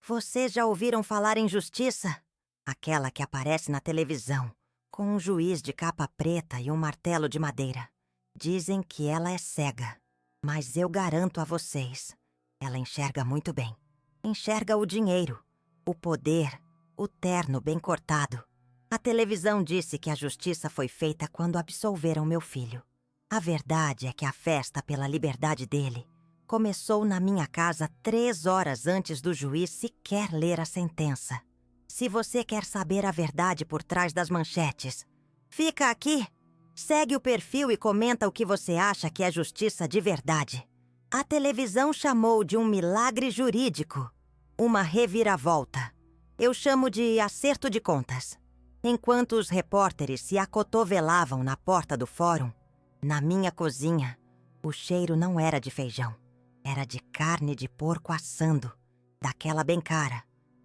Vocês já ouviram falar em justiça? Aquela que aparece na televisão, com um juiz de capa preta e um martelo de madeira. Dizem que ela é cega, mas eu garanto a vocês, ela enxerga muito bem. Enxerga o dinheiro, o poder, o terno bem cortado. A televisão disse que a justiça foi feita quando absolveram meu filho. A verdade é que a festa pela liberdade dele começou na minha casa 3 horas antes do juiz sequer ler a sentença. Se você quer saber a verdade por trás das manchetes, fica aqui, segue o perfil e comenta o que você acha que é justiça de verdade. A televisão chamou de um milagre jurídico, uma reviravolta. Eu chamo de acerto de contas. Enquanto os repórteres se acotovelavam na porta do fórum, na minha cozinha, o cheiro não era de feijão. Era de carne de porco assando, daquela bem cara.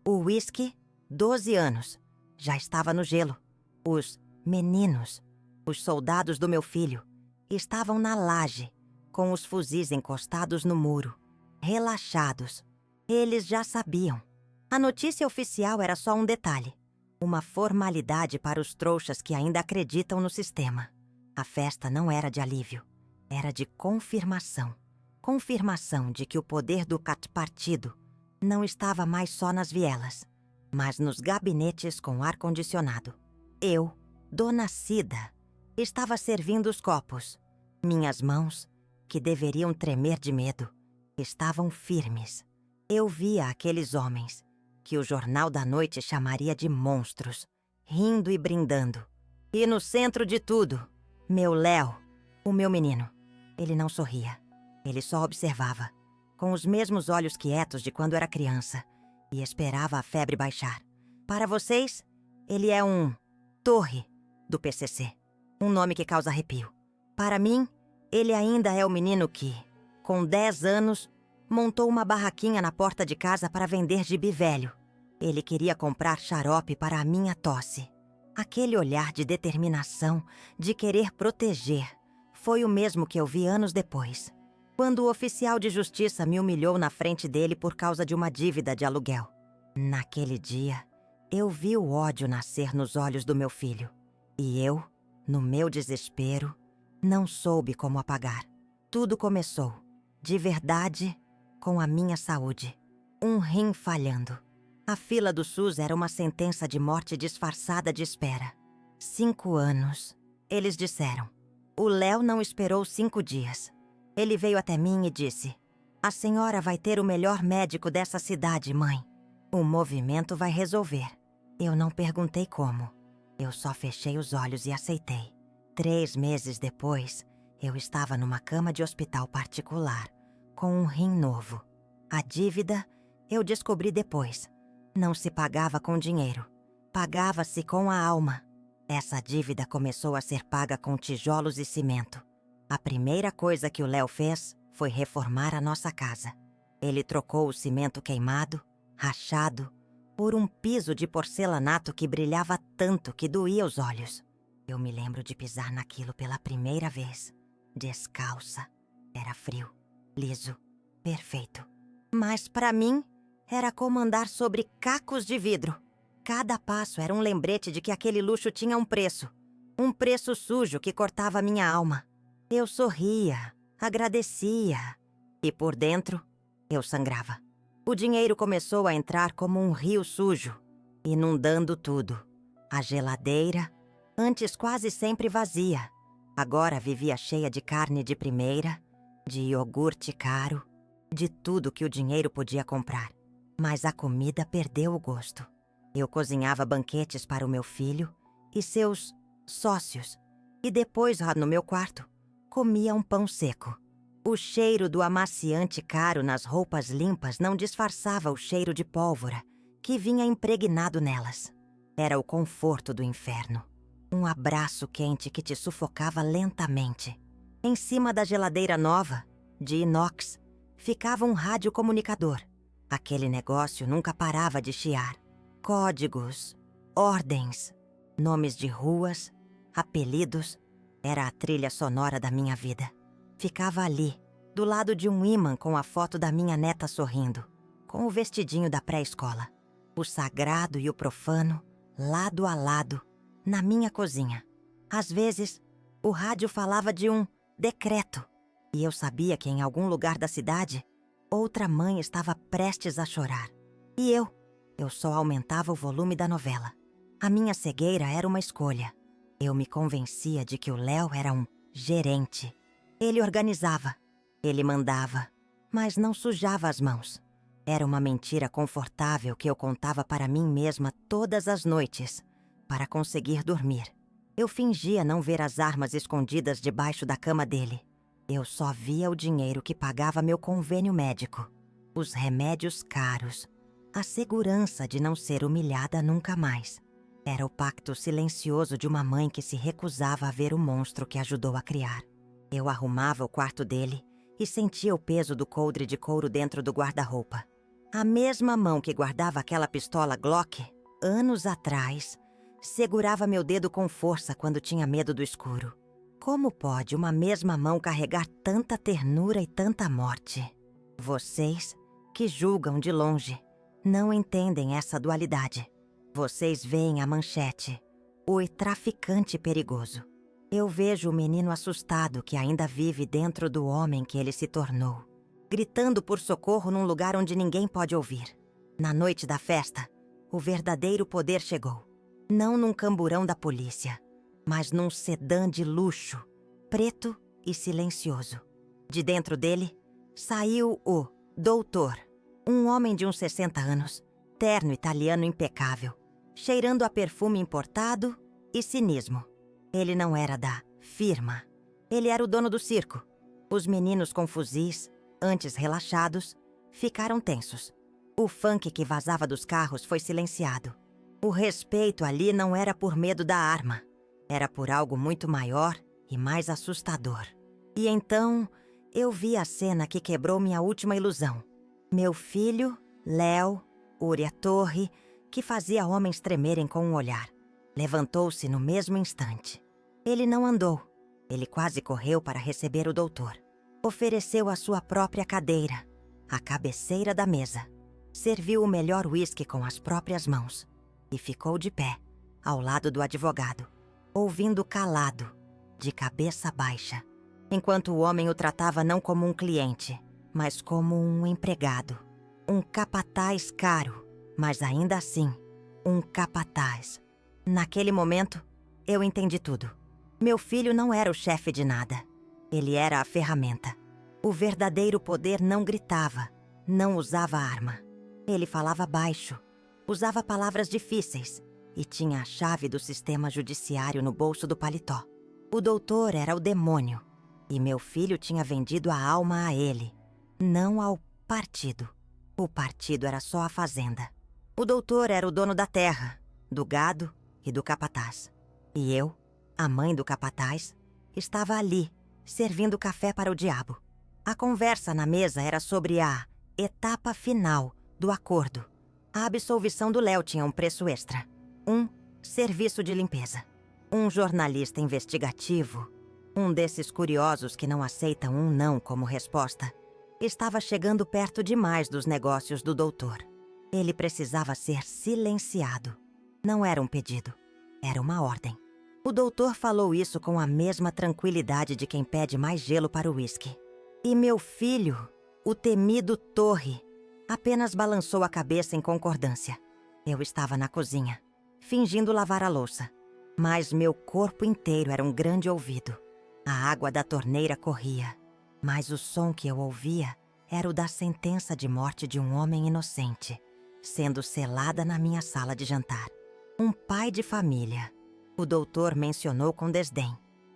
O uísque, 12 anos, já estava no gelo. Os meninos, os soldados do meu filho, estavam na laje, com os fuzis encostados no muro, relaxados. Eles já sabiam. A notícia oficial era só um detalhe, uma formalidade para os trouxas que ainda acreditam no sistema. A festa não era de alívio, era de confirmação. Confirmação de que o poder do partido não estava mais só nas vielas, mas nos gabinetes com ar-condicionado. Eu, Dona Cida, estava servindo os copos. Minhas mãos, que deveriam tremer de medo, estavam firmes. Eu via aqueles homens, que o Jornal da Noite chamaria de monstros, rindo e brindando. E no centro de tudo, meu Léo, o meu menino. Ele não sorria. Ele só observava, com os mesmos olhos quietos de quando era criança, e esperava a febre baixar. Para vocês, ele é um Torre do PCC, um nome que causa arrepio. Para mim, ele ainda é o menino que, com 10 anos, montou uma barraquinha na porta de casa para vender gibi velho. Ele queria comprar xarope para a minha tosse. Aquele olhar de determinação, de querer proteger, foi o mesmo que eu vi anos depois, quando o oficial de justiça me humilhou na frente dele por causa de uma dívida de aluguel. Naquele dia, eu vi o ódio nascer nos olhos do meu filho. E eu, no meu desespero, não soube como apagar. Tudo começou, de verdade, com a minha saúde. Um rim falhando. A fila do SUS era uma sentença de morte disfarçada de espera. 5 anos, eles disseram. O Léo não esperou 5 dias. Ele veio até mim e disse: "A senhora vai ter o melhor médico dessa cidade, mãe. O movimento vai resolver." Eu não perguntei como. Eu só fechei os olhos e aceitei. 3 meses depois, eu estava numa cama de hospital particular, com um rim novo. A dívida, eu descobri depois, não se pagava com dinheiro. Pagava-se com a alma. Essa dívida começou a ser paga com tijolos e cimento. A primeira coisa que o Léo fez foi reformar a nossa casa. Ele trocou o cimento queimado, rachado, por um piso de porcelanato que brilhava tanto que doía os olhos. Eu me lembro de pisar naquilo pela primeira vez. Descalça. Era frio, liso, perfeito. Mas para mim, era como andar sobre cacos de vidro. Cada passo era um lembrete de que aquele luxo tinha um preço. Um preço sujo que cortava minha alma. Eu sorria, agradecia. E por dentro, eu sangrava. O dinheiro começou a entrar como um rio sujo, inundando tudo. A geladeira, antes quase sempre vazia, agora vivia cheia de carne de primeira, de iogurte caro, de tudo que o dinheiro podia comprar. Mas a comida perdeu o gosto. Eu cozinhava banquetes para o meu filho e seus sócios, e depois, lá no meu quarto, comia um pão seco. O cheiro do amaciante caro nas roupas limpas não disfarçava o cheiro de pólvora que vinha impregnado nelas. Era o conforto do inferno. Um abraço quente que te sufocava lentamente. Em cima da geladeira nova, de inox, ficava um radiocomunicador. Aquele negócio nunca parava de chiar. Códigos, ordens, nomes de ruas, apelidos. Era a trilha sonora da minha vida. Ficava ali, do lado de um ímã com a foto da minha neta sorrindo. com o vestidinho da pré-escola. O sagrado e o profano, lado a lado, na minha cozinha. Às vezes, o rádio falava de um decreto, e eu sabia que em algum lugar da cidade, outra mãe estava prestes a chorar. E eu só aumentava o volume da novela. A minha cegueira era uma escolha. Eu me convencia de que o Léo era um gerente. Ele organizava, ele mandava, mas não sujava as mãos. Era uma mentira confortável que eu contava para mim mesma todas as noites, para conseguir dormir. Eu fingia não ver as armas escondidas debaixo da cama dele. Eu só via o dinheiro que pagava meu convênio médico, os remédios caros, a segurança de não ser humilhada nunca mais. Era o pacto silencioso de uma mãe que se recusava a ver o monstro que ajudou a criar. Eu arrumava o quarto dele e sentia o peso do coldre de couro dentro do guarda-roupa. A mesma mão que guardava aquela pistola Glock, anos atrás, segurava meu dedo com força quando tinha medo do escuro. Como pode uma mesma mão carregar tanta ternura e tanta morte? Vocês, que julgam de longe, não entendem essa dualidade. Vocês veem a manchete, o traficante perigoso. Eu vejo o menino assustado que ainda vive dentro do homem que ele se tornou, gritando por socorro num lugar onde ninguém pode ouvir. Na noite da festa, o verdadeiro poder chegou. Não num camburão da polícia, mas num sedã de luxo, preto e silencioso. De dentro dele, saiu o doutor, um homem de uns 60 anos, terno italiano impecável, cheirando a perfume importado e cinismo. Ele não era da firma. Ele era o dono do circo. Os meninos com fuzis, antes relaxados, ficaram tensos. O funk que vazava dos carros foi silenciado. O respeito ali não era por medo da arma. Era por algo muito maior e mais assustador. E então, eu vi a cena que quebrou minha última ilusão. Meu filho, Léo, Uria Torre, que fazia homens tremerem com um olhar. Levantou-se no mesmo instante. Ele não andou. Ele quase correu para receber o doutor. Ofereceu a sua própria cadeira, a cabeceira da mesa. Serviu o melhor uísque com as próprias mãos. E ficou de pé, ao lado do advogado, ouvindo calado, de cabeça baixa, enquanto o homem o tratava não como um cliente, mas como um empregado. Um capataz caro, mas ainda assim, um capataz. Naquele momento, eu entendi tudo. Meu filho não era o chefe de nada. Ele era a ferramenta. O verdadeiro poder não gritava, não usava arma. Ele falava baixo, usava palavras difíceis e tinha a chave do sistema judiciário no bolso do paletó. O doutor era o demônio e meu filho tinha vendido a alma a ele, não ao partido. O partido era só a fazenda. O doutor era o dono da terra, do gado e do capataz. E eu, a mãe do capataz, estava ali, servindo café para o diabo. A conversa na mesa era sobre a etapa final do acordo. A absolvição do Léo tinha um preço extra. Um serviço de limpeza. Um jornalista investigativo, um desses curiosos que não aceitam um não como resposta, estava chegando perto demais dos negócios do doutor. Ele precisava ser silenciado. Não era um pedido, era uma ordem. O doutor falou isso com a mesma tranquilidade de quem pede mais gelo para o uísque. E meu filho, o temido Torre, apenas balançou a cabeça em concordância. Eu estava na cozinha, fingindo lavar a louça, mas meu corpo inteiro era um grande ouvido. A água da torneira corria, mas o som que eu ouvia era o da sentença de morte de um homem inocente, sendo selada na minha sala de jantar. Um pai de família. O doutor mencionou com desdém,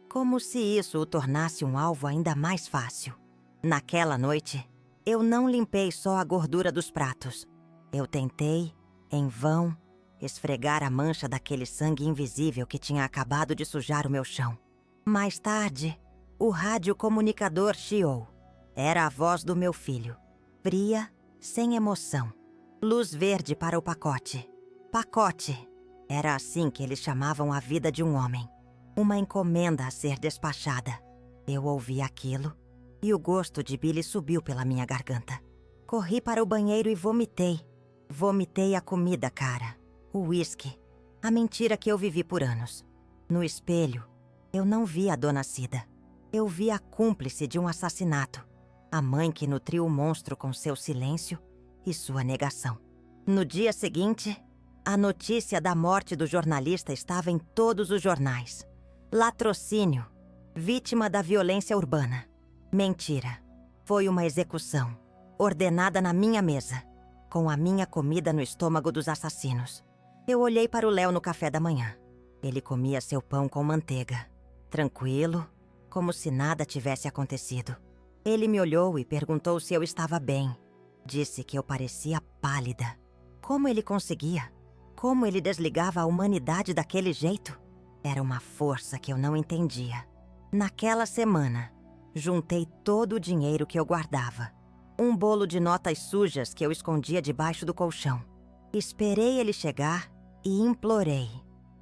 como se isso o tornasse um alvo ainda mais fácil. Naquela noite, eu não limpei só a gordura dos pratos. Eu tentei, em vão, esfregar a mancha daquele sangue invisível que tinha acabado de sujar o meu chão. Mais tarde, o radiocomunicador chiou. Era a voz do meu filho, fria, sem emoção. Luz verde para o pacote. Pacote. Era assim que eles chamavam a vida de um homem. Uma encomenda a ser despachada. Eu ouvi aquilo e o gosto de Billy subiu pela minha garganta. Corri para o banheiro e vomitei. Vomitei a comida, cara. O uísque. A mentira que eu vivi por anos. No espelho, eu não vi a dona Cida. Eu vi a cúmplice de um assassinato. A mãe que nutriu o monstro com seu silêncio e sua negação. No dia seguinte, a notícia da morte do jornalista estava em todos os jornais. Latrocínio. Vítima da violência urbana. Mentira. Foi uma execução. Ordenada na minha mesa. Com a minha comida no estômago dos assassinos. Eu olhei para o Léo no café da manhã. Ele comia seu pão com manteiga. Tranquilo, como se nada tivesse acontecido. Ele me olhou e perguntou se eu estava bem. Disse que eu parecia pálida. Como ele conseguia? Como ele desligava a humanidade daquele jeito? Era uma força que eu não entendia. Naquela semana, juntei todo o dinheiro que eu guardava. Um bolo de notas sujas que eu escondia debaixo do colchão. Esperei ele chegar e implorei.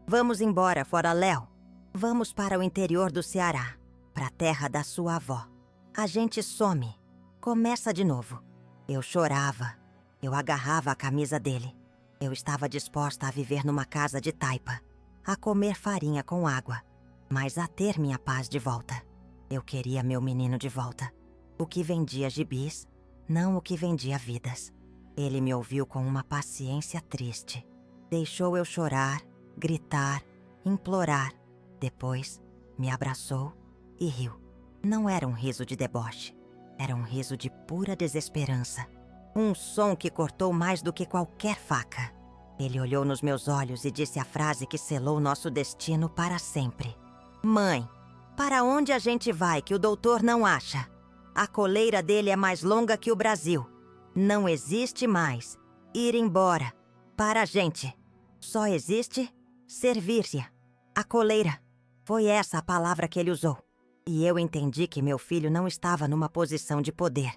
Vamos embora, fora Léo. Vamos para o interior do Ceará, para a terra da sua avó. A gente some. Começa de novo. Eu chorava. Eu agarrava a camisa dele. Eu estava disposta a viver numa casa de taipa, a comer farinha com água, mas a ter minha paz de volta. Eu queria meu menino de volta. O que vendia gibis, não o que vendia vidas. Ele me ouviu com uma paciência triste. Deixou eu chorar, gritar, implorar. Depois, me abraçou e riu. Não era um riso de deboche. Era um riso de pura desesperança. Um som que cortou mais do que qualquer faca. Ele olhou nos meus olhos e disse a frase que selou nosso destino para sempre. Mãe, para onde a gente vai que o doutor não acha? A coleira dele é mais longa que o Brasil. Não existe mais ir embora para a gente. Só existe servir-se. A coleira. Foi essa a palavra que ele usou. E eu entendi que meu filho não estava numa posição de poder.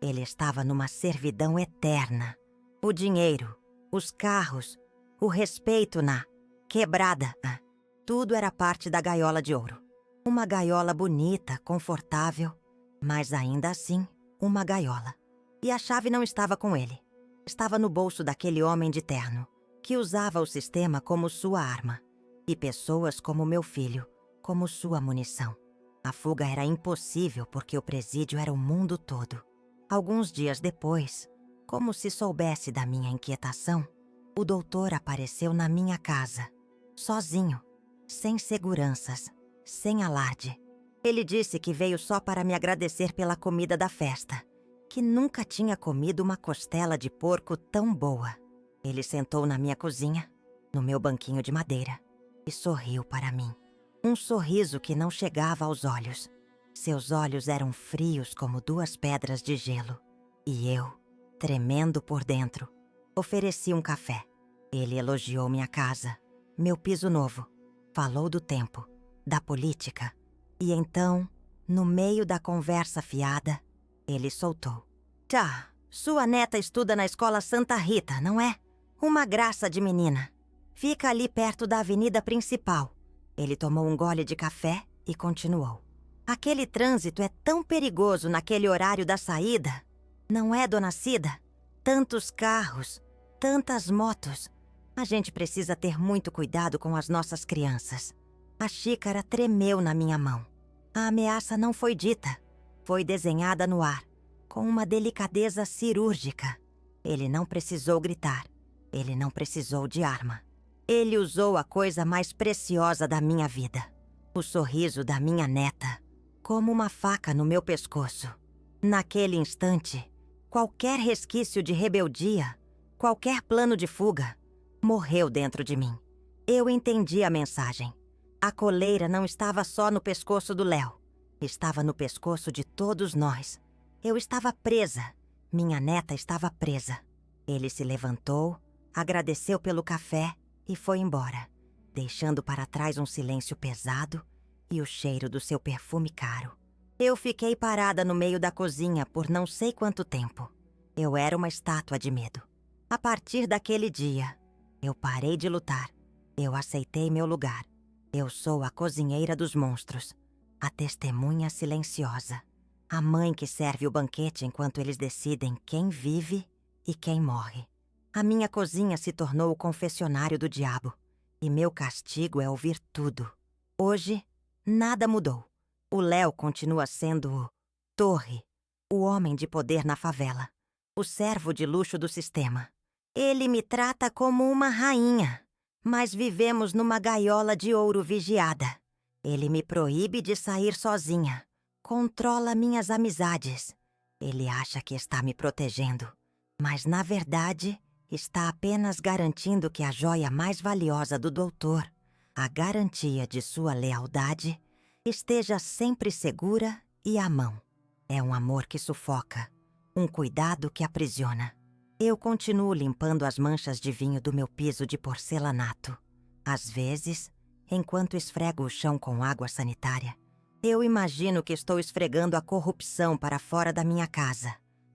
Ele estava numa servidão eterna. O dinheiro, os carros, o respeito na quebrada. Tudo era parte da gaiola de ouro. Uma gaiola bonita, confortável, mas ainda assim, uma gaiola. E a chave não estava com ele. Estava no bolso daquele homem de terno, que usava o sistema como sua arma. E pessoas como meu filho, como sua munição. A fuga era impossível porque o presídio era o mundo todo. Alguns dias depois, como se soubesse da minha inquietação, o doutor apareceu na minha casa, sozinho, sem seguranças, sem alarde. Ele disse que veio só para me agradecer pela comida da festa, que nunca tinha comido uma costela de porco tão boa. Ele sentou na minha cozinha, no meu banquinho de madeira, e sorriu para mim. Um sorriso que não chegava aos olhos. Seus olhos eram frios como duas pedras de gelo. E eu, tremendo por dentro, ofereci um café. Ele elogiou minha casa, meu piso novo. Falou do tempo, da política. E então, no meio da conversa fiada, ele soltou. Tá, sua neta estuda na escola Santa Rita, não é? Uma graça de menina. Fica ali perto da avenida principal. Ele tomou um gole de café e continuou. Aquele trânsito é tão perigoso naquele horário da saída. Não é, dona Cida? Tantos carros, tantas motos. A gente precisa ter muito cuidado com as nossas crianças. A xícara tremeu na minha mão. A ameaça não foi dita. Foi desenhada no ar, com uma delicadeza cirúrgica. Ele não precisou gritar. Ele não precisou de arma. Ele usou a coisa mais preciosa da minha vida. O sorriso da minha neta. Como uma faca no meu pescoço. Naquele instante, qualquer resquício de rebeldia, qualquer plano de fuga, morreu dentro de mim. Eu entendi a mensagem. A coleira não estava só no pescoço do Léo. Estava no pescoço de todos nós. Eu estava presa. Minha neta estava presa. Ele se levantou, agradeceu pelo café e foi embora, deixando para trás um silêncio pesado e o cheiro do seu perfume caro. Eu fiquei parada no meio da cozinha por não sei quanto tempo. Eu era uma estátua de medo. A partir daquele dia, eu parei de lutar. Eu aceitei meu lugar. Eu sou a cozinheira dos monstros, a testemunha silenciosa. A mãe que serve o banquete enquanto eles decidem quem vive e quem morre. A minha cozinha se tornou o confessionário do diabo. E meu castigo é ouvir tudo. Hoje, nada mudou. O Léo continua sendo o Torre, o homem de poder na favela, o servo de luxo do sistema. Ele me trata como uma rainha, mas vivemos numa gaiola de ouro vigiada. Ele me proíbe de sair sozinha, controla minhas amizades. Ele acha que está me protegendo, mas na verdade está apenas garantindo que a joia mais valiosa do doutor, a garantia de sua lealdade, esteja sempre segura e à mão. É um amor que sufoca, um cuidado que aprisiona. Eu continuo limpando as manchas de vinho do meu piso de porcelanato. Às vezes, enquanto esfrego o chão com água sanitária, eu imagino que estou esfregando a corrupção para fora da minha casa,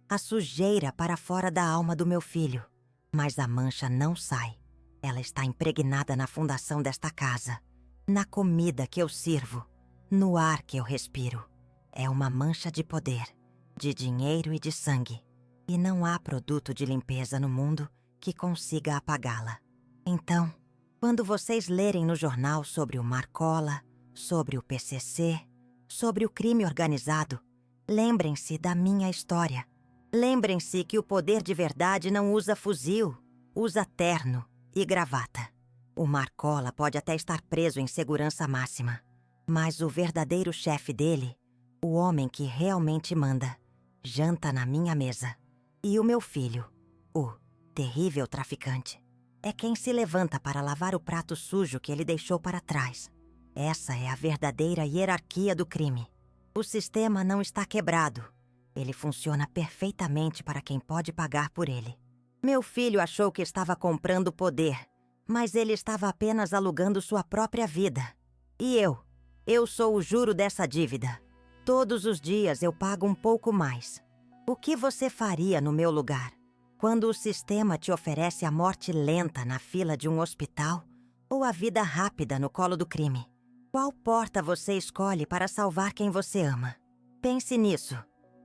a sujeira para fora da alma do meu filho. Mas a mancha não sai. Ela está impregnada na fundação desta casa, na comida que eu sirvo, no ar que eu respiro. É uma mancha de poder, de dinheiro e de sangue. E não há produto de limpeza no mundo que consiga apagá-la. Então, quando vocês lerem no jornal sobre o Marcola, sobre o PCC, sobre o crime organizado, lembrem-se da minha história. Lembrem-se que o poder de verdade não usa fuzil, usa terno e gravata. O Marcola pode até estar preso em segurança máxima, mas o verdadeiro chefe dele, o homem que realmente manda, janta na minha mesa. E o meu filho, o terrível traficante, é quem se levanta para lavar o prato sujo que ele deixou para trás. Essa é a verdadeira hierarquia do crime. O sistema não está quebrado. Ele funciona perfeitamente para quem pode pagar por ele. Meu filho achou que estava comprando poder, mas ele estava apenas alugando sua própria vida. E eu sou o juro dessa dívida. Todos os dias eu pago um pouco mais. O que você faria no meu lugar? Quando o sistema te oferece a morte lenta na fila de um hospital ou a vida rápida no colo do crime? Qual porta você escolhe para salvar quem você ama? Pense nisso.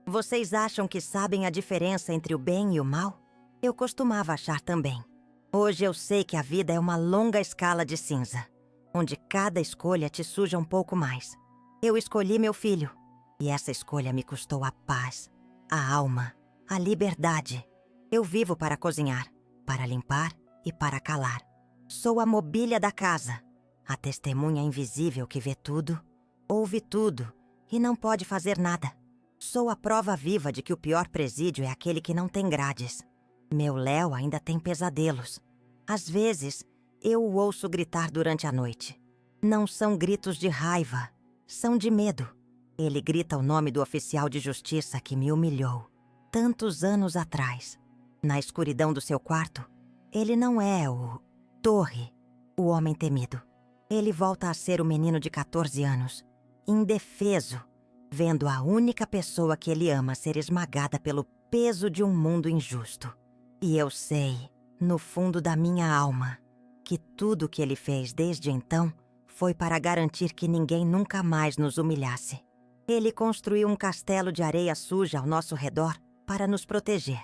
Vocês acham que sabem a diferença entre o bem e o mal? Eu costumava achar também. Hoje eu sei que a vida é uma longa escala de cinza, onde cada escolha te suja um pouco mais. Eu escolhi meu filho, e essa escolha me custou a paz, a alma, a liberdade. Eu vivo para cozinhar, para limpar e para calar. Sou a mobília da casa, a testemunha invisível que vê tudo, ouve tudo e não pode fazer nada. Sou a prova viva de que o pior presídio é aquele que não tem grades. Meu Léo ainda tem pesadelos. Às vezes, eu o ouço gritar durante a noite. Não são gritos de raiva, são de medo. Ele grita o nome do oficial de justiça que me humilhou tantos anos atrás. Na escuridão do seu quarto, ele não é o Torre, o homem temido. Ele volta a ser o menino de 14 anos, indefeso, vendo a única pessoa que ele ama ser esmagada pelo peso de um mundo injusto. E eu sei, no fundo da minha alma, que tudo o que ele fez desde então foi para garantir que ninguém nunca mais nos humilhasse. Ele construiu um castelo de areia suja ao nosso redor para nos proteger.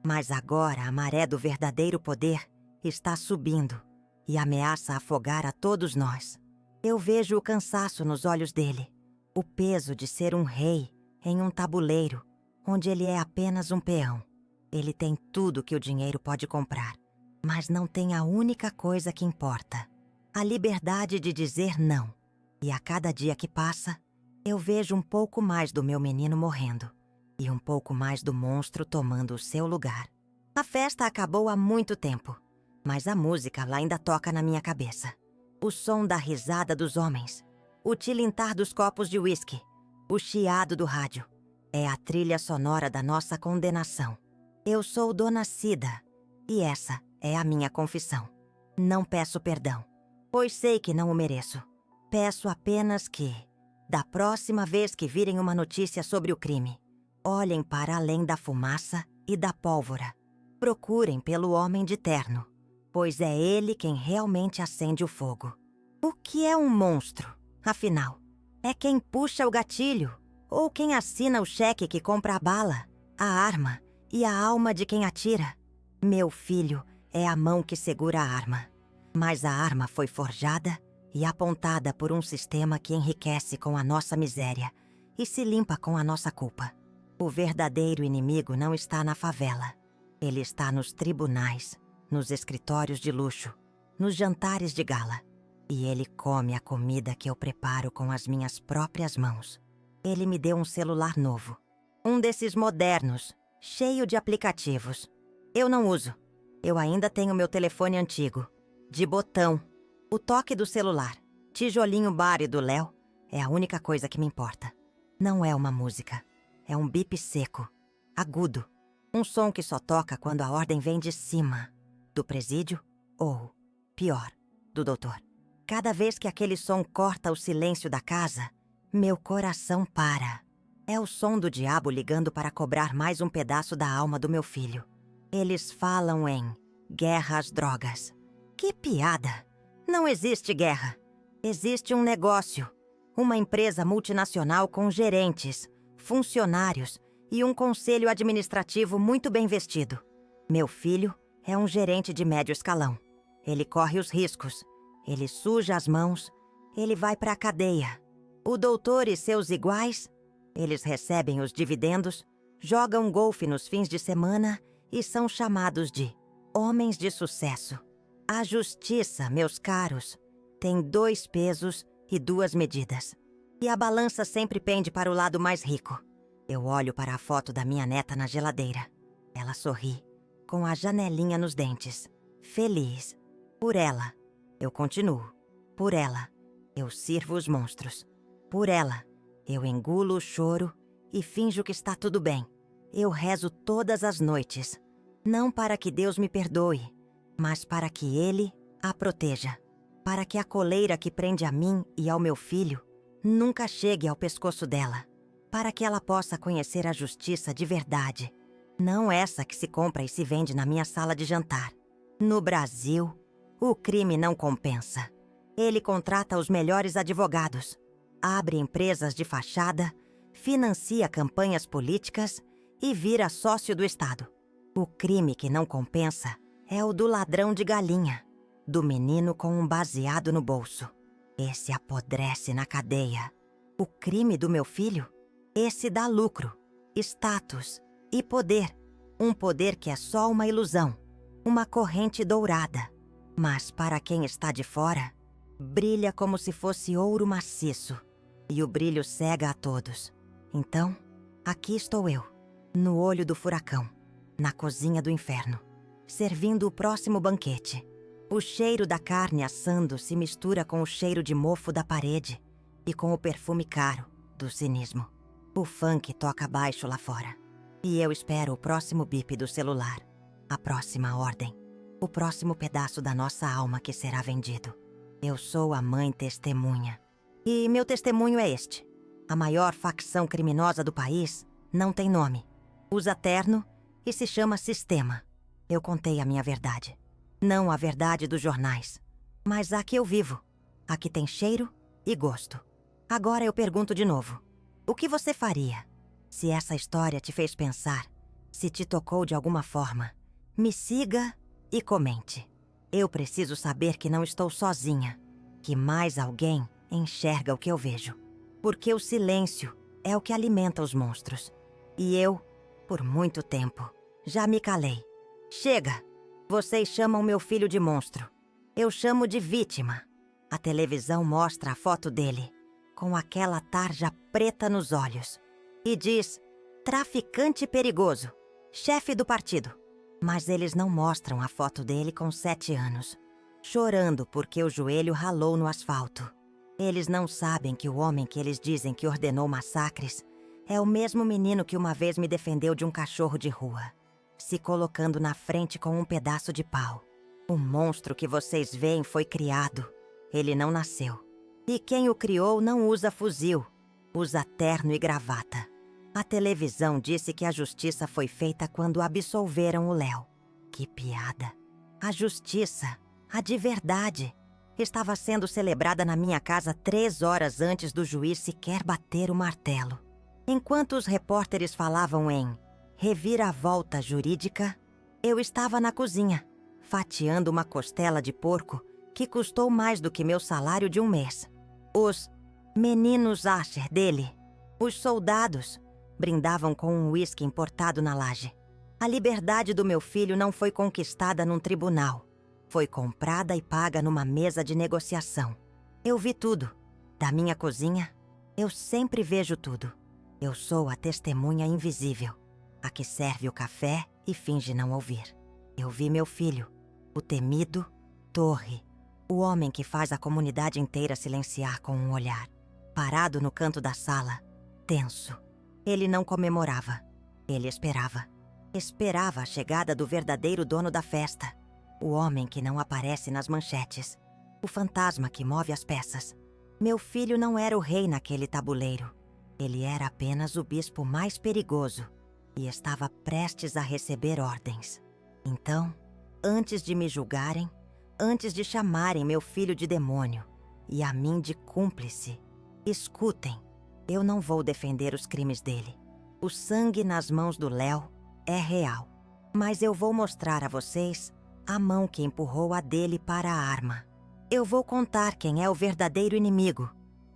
Mas agora a maré do verdadeiro poder está subindo e ameaça afogar a todos nós. Eu vejo o cansaço nos olhos dele, o peso de ser um rei em um tabuleiro onde ele é apenas um peão. Ele tem tudo que o dinheiro pode comprar, mas não tem a única coisa que importa: a liberdade de dizer não. E a cada dia que passa, eu vejo um pouco mais do meu menino morrendo e um pouco mais do monstro tomando o seu lugar. A festa acabou há muito tempo, mas a música lá ainda toca na minha cabeça. O som da risada dos homens, o tilintar dos copos de uísque, o chiado do rádio. É a trilha sonora da nossa condenação. Eu sou Dona Cida, e essa é a minha confissão. Não peço perdão, pois sei que não o mereço. Peço apenas que, da próxima vez que virem uma notícia sobre o crime, olhem para além da fumaça e da pólvora. Procurem pelo homem de terno, pois é ele quem realmente acende o fogo. O que é um monstro, afinal? É quem puxa o gatilho, Ou quem assina o cheque que compra a bala, a arma e a alma de quem atira? Meu filho é a mão que segura a arma. Mas a arma foi forjada e apontada por um sistema que enriquece com a nossa miséria e se limpa com a nossa culpa. O verdadeiro inimigo não está na favela. Ele está nos tribunais, nos escritórios de luxo, nos jantares de gala. E ele come a comida que eu preparo com as minhas próprias mãos. Ele me deu um celular novo. Um desses modernos, cheio de aplicativos. Eu não uso. Eu ainda tenho meu telefone antigo, de botão. O toque do celular, tijolinho Bari do Léo, é a única coisa que me importa. Não é uma música. É um bip seco, agudo. Um som que só toca quando a ordem vem de cima, do presídio ou, pior, do doutor. Cada vez que aquele som corta o silêncio da casa, meu coração para. É o som do diabo ligando para cobrar mais um pedaço da alma do meu filho. Eles falam em guerra às drogas. Que piada! Não existe guerra. Existe um negócio. Uma empresa multinacional com gerentes, funcionários e um conselho administrativo muito bem vestido. Meu filho é um gerente de médio escalão. Ele corre os riscos. Ele suja as mãos. Ele vai para a cadeia. O doutor e seus iguais, eles recebem os dividendos, jogam golfe nos fins de semana e são chamados de homens de sucesso. A justiça, meus caros, tem 2 pesos e 2 medidas. E a balança sempre pende para o lado mais rico. Eu olho para a foto da minha neta na geladeira. Ela sorri, com a janelinha nos dentes. Feliz. Por ela, eu continuo. Por ela, eu sirvo os monstros. Por ela, eu engulo o choro e finjo que está tudo bem. Eu rezo todas as noites. Não para que Deus me perdoe, mas para que Ele a proteja. Para que a coleira que prende a mim e ao meu filho nunca chegue ao pescoço dela. Para que ela possa conhecer a justiça de verdade. Não essa que se compra e se vende na minha sala de jantar. No Brasil, o crime não compensa. Ele contrata os melhores advogados, abre empresas de fachada, financia campanhas políticas e vira sócio do Estado. O crime que não compensa é o do ladrão de galinha, do menino com um baseado no bolso. Esse apodrece na cadeia. O crime do meu filho? Esse dá lucro, status e poder. Um poder que é só uma ilusão, uma corrente dourada. Mas para quem está de fora, brilha como se fosse ouro maciço. E o brilho cega a todos. Então, aqui estou eu, no olho do furacão, na cozinha do inferno, servindo o próximo banquete. O cheiro da carne assando se mistura com o cheiro de mofo da parede e com o perfume caro do cinismo. O funk toca baixo lá fora. E eu espero o próximo bip do celular, a próxima ordem, o próximo pedaço da nossa alma que será vendido. Eu sou a mãe testemunha. E meu testemunho é este. A maior facção criminosa do país não tem nome. Usa terno e se chama Sistema. Eu contei a minha verdade. Não a verdade dos jornais, mas a que eu vivo. A que tem cheiro e gosto. Agora eu pergunto de novo. O que você faria se essa história te fez pensar, se te tocou de alguma forma? Me siga e comente. Eu preciso saber que não estou sozinha, que mais alguém enxerga o que eu vejo. Porque o silêncio é o que alimenta os monstros. E eu, por muito tempo, já me calei. Chega! Vocês chamam meu filho de monstro. Eu chamo de vítima. A televisão mostra a foto dele, com aquela tarja preta nos olhos. E diz, traficante perigoso, chefe do partido. Mas eles não mostram a foto dele com 7 anos, chorando porque o joelho ralou no asfalto. Eles não sabem que o homem que eles dizem que ordenou massacres é o mesmo menino que uma vez me defendeu de um cachorro de rua, se colocando na frente com um pedaço de pau. O monstro que vocês veem foi criado. Ele não nasceu. E quem o criou não usa fuzil, usa terno e gravata. A televisão disse que a justiça foi feita quando absolveram o Léo. Que piada! A justiça, a de verdade, estava sendo celebrada na minha casa 3 horas antes do juiz sequer bater o martelo. Enquanto os repórteres falavam em reviravolta jurídica, eu estava na cozinha, fatiando uma costela de porco que custou mais do que meu salário de um mês. Os meninos Asher dele, os soldados, brindavam com um uísque importado na laje. A liberdade do meu filho não foi conquistada num tribunal. Foi comprada e paga numa mesa de negociação. Eu vi tudo. Da minha cozinha, eu sempre vejo tudo. Eu sou a testemunha invisível, a que serve o café e finge não ouvir. Eu vi meu filho, o temido Torre, o homem que faz a comunidade inteira silenciar com um olhar. Parado no canto da sala, tenso. Ele não comemorava. Ele esperava. Esperava a chegada do verdadeiro dono da festa. O homem que não aparece nas manchetes. O fantasma que move as peças. Meu filho não era o rei naquele tabuleiro. Ele era apenas o bispo mais perigoso e estava prestes a receber ordens. Então, antes de me julgarem, antes de chamarem meu filho de demônio e a mim de cúmplice, escutem, eu não vou defender os crimes dele. O sangue nas mãos do Léo é real, mas eu vou mostrar a vocês a mão que empurrou a dele para a arma. Eu vou contar quem é o verdadeiro inimigo,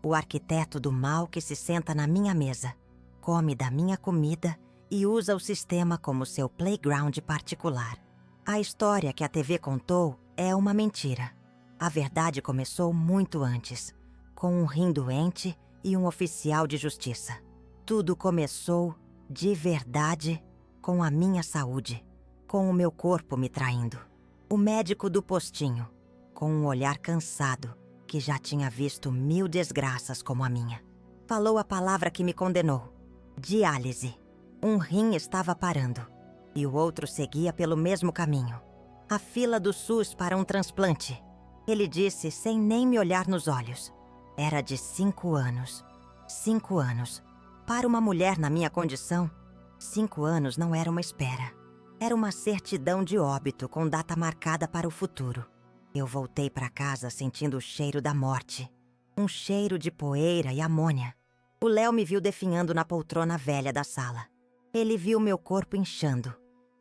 o arquiteto do mal que se senta na minha mesa, come da minha comida e usa o sistema como seu playground particular. A história que a TV contou é uma mentira. A verdade começou muito antes, com um rim doente e um oficial de justiça. Tudo começou, de verdade, com a minha saúde, com o meu corpo me traindo. O médico do postinho, com um olhar cansado, que já tinha visto 1000 desgraças como a minha, falou a palavra que me condenou: diálise. Um rim estava parando, e o outro seguia pelo mesmo caminho. A fila do SUS para um transplante. Ele disse sem nem me olhar nos olhos. Era de 5 anos. 5 anos. Para uma mulher na minha condição, 5 anos não era uma espera. Era uma certidão de óbito com data marcada para o futuro. Eu voltei para casa sentindo o cheiro da morte. Um cheiro de poeira e amônia. O Léo me viu definhando na poltrona velha da sala. Ele viu meu corpo inchando,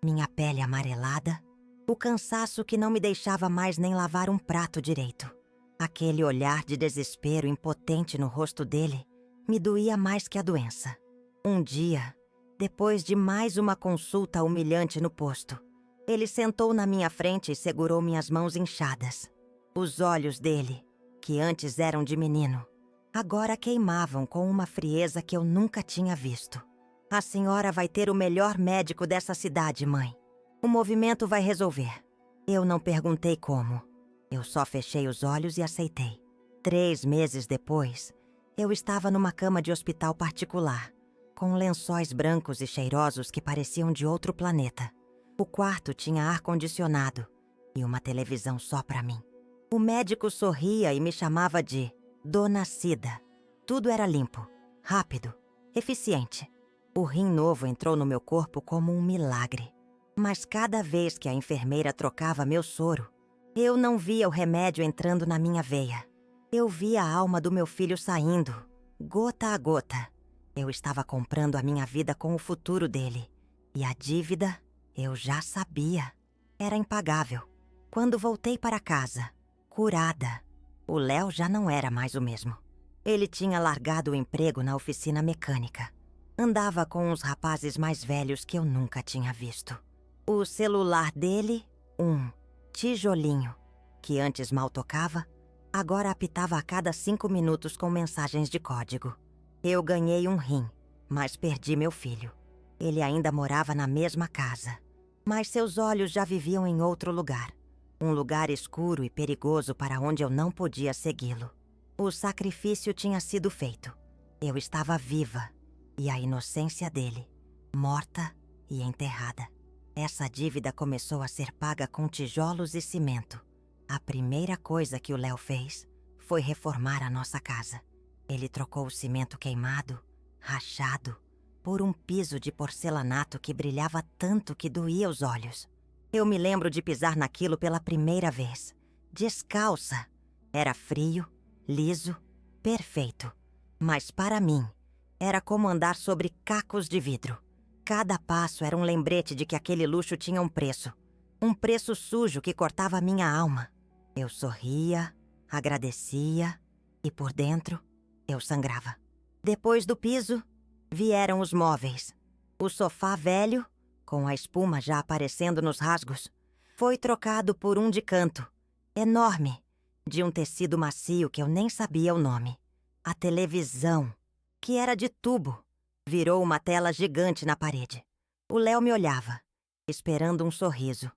minha pele amarelada, o cansaço que não me deixava mais nem lavar um prato direito. Aquele olhar de desespero impotente no rosto dele me doía mais que a doença. Um dia, depois de mais uma consulta humilhante no posto, ele sentou na minha frente e segurou minhas mãos inchadas. Os olhos dele, que antes eram de menino, agora queimavam com uma frieza que eu nunca tinha visto. A senhora vai ter o melhor médico dessa cidade, mãe. O movimento vai resolver. Eu não perguntei como. Eu só fechei os olhos e aceitei. 3 meses depois, eu estava numa cama de hospital particular, com lençóis brancos e cheirosos que pareciam de outro planeta. O quarto tinha ar-condicionado e uma televisão só para mim. O médico sorria e me chamava de Dona Cida. Tudo era limpo, rápido, eficiente. O rim novo entrou no meu corpo como um milagre. Mas cada vez que a enfermeira trocava meu soro, eu não via o remédio entrando na minha veia. Eu via a alma do meu filho saindo, gota a gota. Eu estava comprando a minha vida com o futuro dele. E a dívida, eu já sabia. Era impagável. Quando voltei para casa, curada, o Léo já não era mais o mesmo. Ele tinha largado o emprego na oficina mecânica. Andava com uns rapazes mais velhos que eu nunca tinha visto. O celular dele, um tijolinho, que antes mal tocava, agora apitava a cada 5 minutos com mensagens de código. Eu ganhei um rim, mas perdi meu filho. Ele ainda morava na mesma casa, mas seus olhos já viviam em outro lugar. Um lugar escuro e perigoso para onde eu não podia segui-lo. O sacrifício tinha sido feito. Eu estava viva. E a inocência dele, morta e enterrada. Essa dívida começou a ser paga com tijolos e cimento. A primeira coisa que o Léo fez foi reformar a nossa casa. Ele trocou o cimento queimado, rachado, por um piso de porcelanato que brilhava tanto que doía os olhos. Eu me lembro de pisar naquilo pela primeira vez, descalça. Era frio, liso, perfeito. Mas para mim, Era como andar sobre cacos de vidro. Cada passo era um lembrete de que aquele luxo tinha um preço. Um preço sujo que cortava a minha alma. Eu sorria, agradecia e por dentro eu sangrava. Depois do piso, vieram os móveis. O sofá velho, com a espuma já aparecendo nos rasgos, foi trocado por um de canto, enorme, de um tecido macio que eu nem sabia o nome. A televisão, que era de tubo, virou uma tela gigante na parede. O Léo me olhava, esperando um sorriso,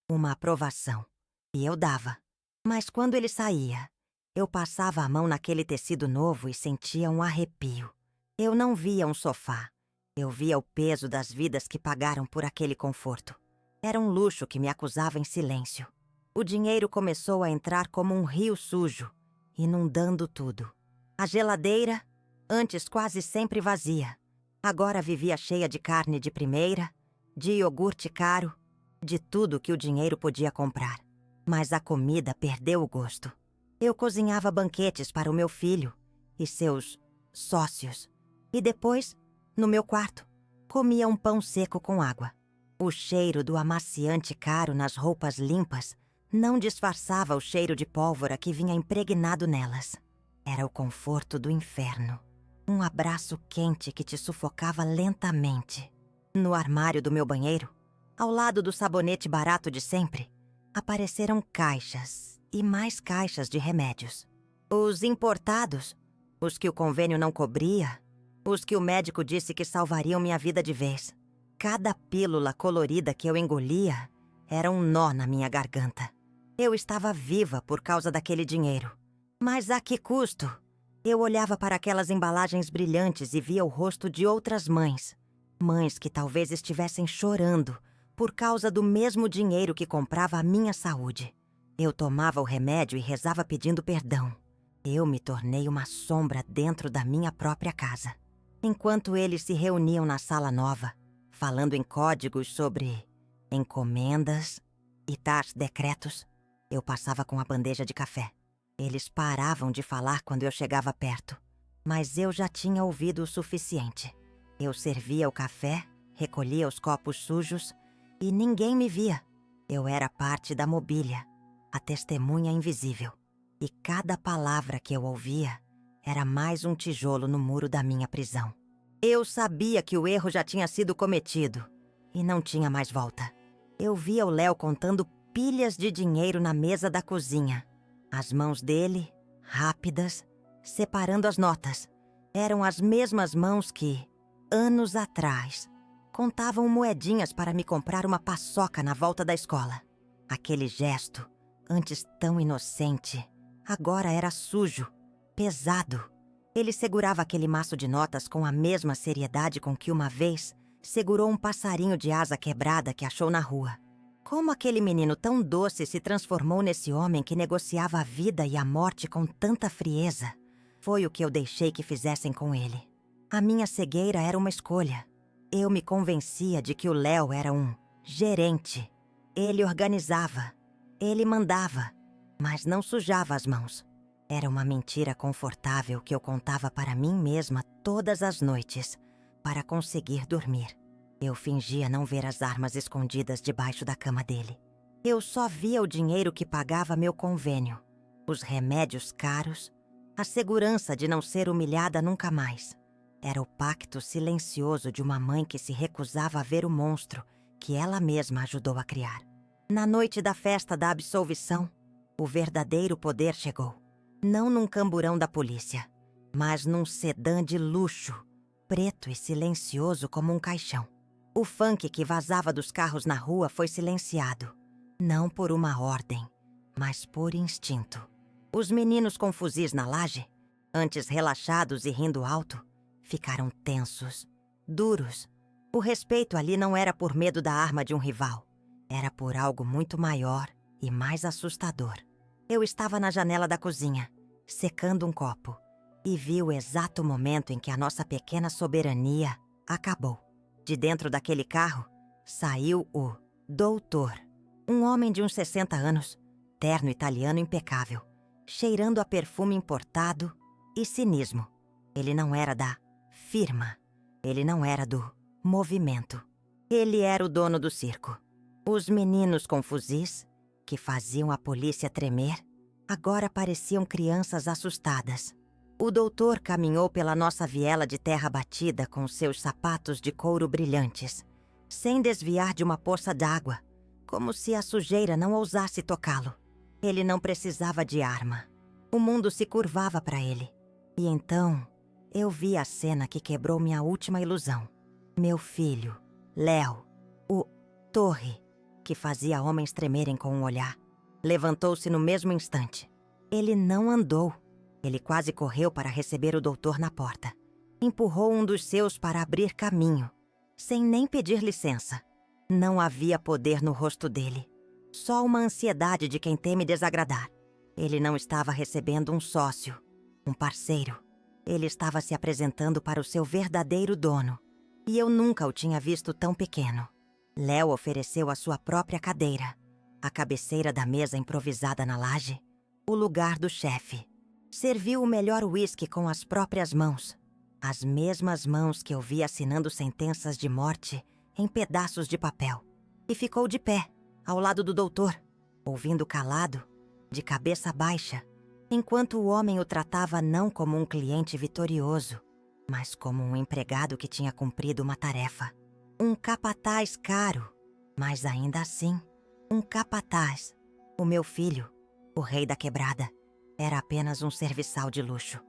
uma aprovação. E eu dava. Mas quando ele saía, eu passava a mão naquele tecido novo e sentia um arrepio. Eu não via um sofá. Eu via o peso das vidas que pagaram por aquele conforto. Era um luxo que me acusava em silêncio. O dinheiro começou a entrar como um rio sujo, inundando tudo. A geladeira, antes quase sempre vazia, agora vivia cheia de carne de primeira, de iogurte caro, de tudo que o dinheiro podia comprar. Mas a comida perdeu o gosto. Eu cozinhava banquetes para o meu filho e seus sócios. E depois, no meu quarto, comia um pão seco com água. O cheiro do amaciante caro nas roupas limpas não disfarçava o cheiro de pólvora que vinha impregnado nelas. Era o conforto do inferno. Um abraço quente que te sufocava lentamente. No armário do meu banheiro, ao lado do sabonete barato de sempre, apareceram caixas e mais caixas de remédios. Os importados, os que o convênio não cobria, os que o médico disse que salvariam minha vida de vez. Cada pílula colorida que eu engolia era um nó na minha garganta. Eu estava viva por causa daquele dinheiro. Mas a que custo? Eu olhava para aquelas embalagens brilhantes e via o rosto de outras mães. Mães que talvez estivessem chorando por causa do mesmo dinheiro que comprava a minha saúde. Eu tomava o remédio e rezava pedindo perdão. Eu me tornei uma sombra dentro da minha própria casa. Enquanto eles se reuniam na sala nova, falando em códigos sobre encomendas e tais decretos, eu passava com a bandeja de café. Eles paravam de falar quando eu chegava perto, mas eu já tinha ouvido o suficiente. Eu servia o café, recolhia os copos sujos e ninguém me via. Eu era parte da mobília, a testemunha invisível. E cada palavra que eu ouvia era mais um tijolo no muro da minha prisão. Eu sabia que o erro já tinha sido cometido e não tinha mais volta. Eu via o Léo contando pilhas de dinheiro na mesa da cozinha. As mãos dele, rápidas, separando as notas. Eram as mesmas mãos que, anos atrás, contavam moedinhas para me comprar uma paçoca na volta da escola. Aquele gesto, antes tão inocente, agora era sujo, pesado. Ele segurava aquele maço de notas com a mesma seriedade com que uma vez segurou um passarinho de asa quebrada que achou na rua. Como aquele menino tão doce se transformou nesse homem que negociava a vida e a morte com tanta frieza, foi o que eu deixei que fizessem com ele. A minha cegueira era uma escolha. Eu me convencia de que o Léo era um gerente. Ele organizava, ele mandava, mas não sujava as mãos. Era uma mentira confortável que eu contava para mim mesma todas as noites, para conseguir dormir. Eu fingia não ver as armas escondidas debaixo da cama dele. Eu só via o dinheiro que pagava meu convênio, os remédios caros, a segurança de não ser humilhada nunca mais. Era o pacto silencioso de uma mãe que se recusava a ver o monstro que ela mesma ajudou a criar. Na noite da festa da absolvição, o verdadeiro poder chegou. Não num camburão da polícia, mas num sedã de luxo, preto e silencioso como um caixão. O funk que vazava dos carros na rua foi silenciado, não por uma ordem, mas por instinto. Os meninos com fuzis na laje, antes relaxados e rindo alto, ficaram tensos, duros. O respeito ali não era por medo da arma de um rival, era por algo muito maior e mais assustador. Eu estava na janela da cozinha, secando um copo, e vi o exato momento em que a nossa pequena soberania acabou. De dentro daquele carro, saiu o doutor, um homem de uns 60 anos, terno italiano impecável, cheirando a perfume importado e cinismo. Ele não era da firma. Ele não era do movimento. Ele era o dono do circo. Os meninos com fuzis, que faziam a polícia tremer, agora pareciam crianças assustadas. O doutor caminhou pela nossa viela de terra batida com seus sapatos de couro brilhantes, sem desviar de uma poça d'água, como se a sujeira não ousasse tocá-lo. Ele não precisava de arma. O mundo se curvava para ele. E então, eu vi a cena que quebrou minha última ilusão. Meu filho, Léo, o Torre, que fazia homens tremerem com um olhar, levantou-se no mesmo instante. Ele não andou. Ele quase correu para receber o doutor na porta. Empurrou um dos seus para abrir caminho, sem nem pedir licença. Não havia poder no rosto dele. Só uma ansiedade de quem teme desagradar. Ele não estava recebendo um sócio, um parceiro. Ele estava se apresentando para o seu verdadeiro dono. E eu nunca o tinha visto tão pequeno. Léo ofereceu a sua própria cadeira, a cabeceira da mesa improvisada na laje, o lugar do chefe. Serviu o melhor uísque com as próprias mãos. As mesmas mãos que eu vi assinando sentenças de morte em pedaços de papel. E ficou de pé, ao lado do doutor, ouvindo calado, de cabeça baixa, enquanto o homem o tratava não como um cliente vitorioso, mas como um empregado que tinha cumprido uma tarefa. Um capataz caro, mas ainda assim, um capataz. O meu filho, o rei da quebrada, era apenas um serviçal de luxo.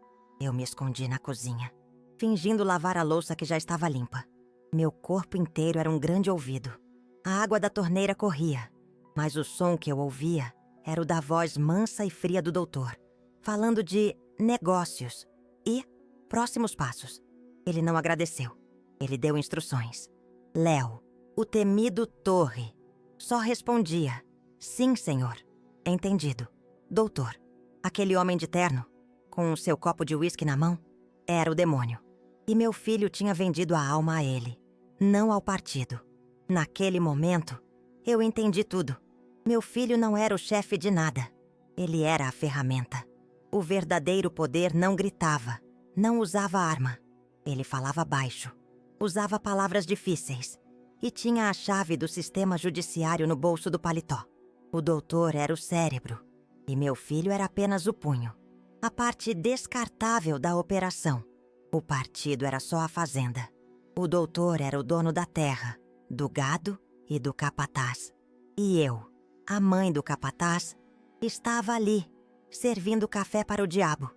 Eu me escondi na cozinha, fingindo lavar a louça que já estava limpa. Meu corpo inteiro era um grande ouvido. A água da torneira corria, mas o som que eu ouvia era o da voz mansa e fria do doutor, falando de negócios e próximos passos. Ele não agradeceu. Ele deu instruções. Léo, o temido Torre, só respondia: sim, senhor. Entendido. Doutor. Aquele homem de terno, com o seu copo de uísque na mão, era o demônio. E meu filho tinha vendido a alma a ele, não ao partido. Naquele momento, eu entendi tudo. Meu filho não era o chefe de nada. Ele era a ferramenta. O verdadeiro poder não gritava, não usava arma. Ele falava baixo, usava palavras difíceis e tinha a chave do sistema judiciário no bolso do paletó. O doutor era o cérebro e meu filho era apenas o punho, a parte descartável da operação. O partido era só a fazenda. O doutor era o dono da terra, do gado e do capataz. E eu, a mãe do capataz, estava ali, servindo café para o diabo.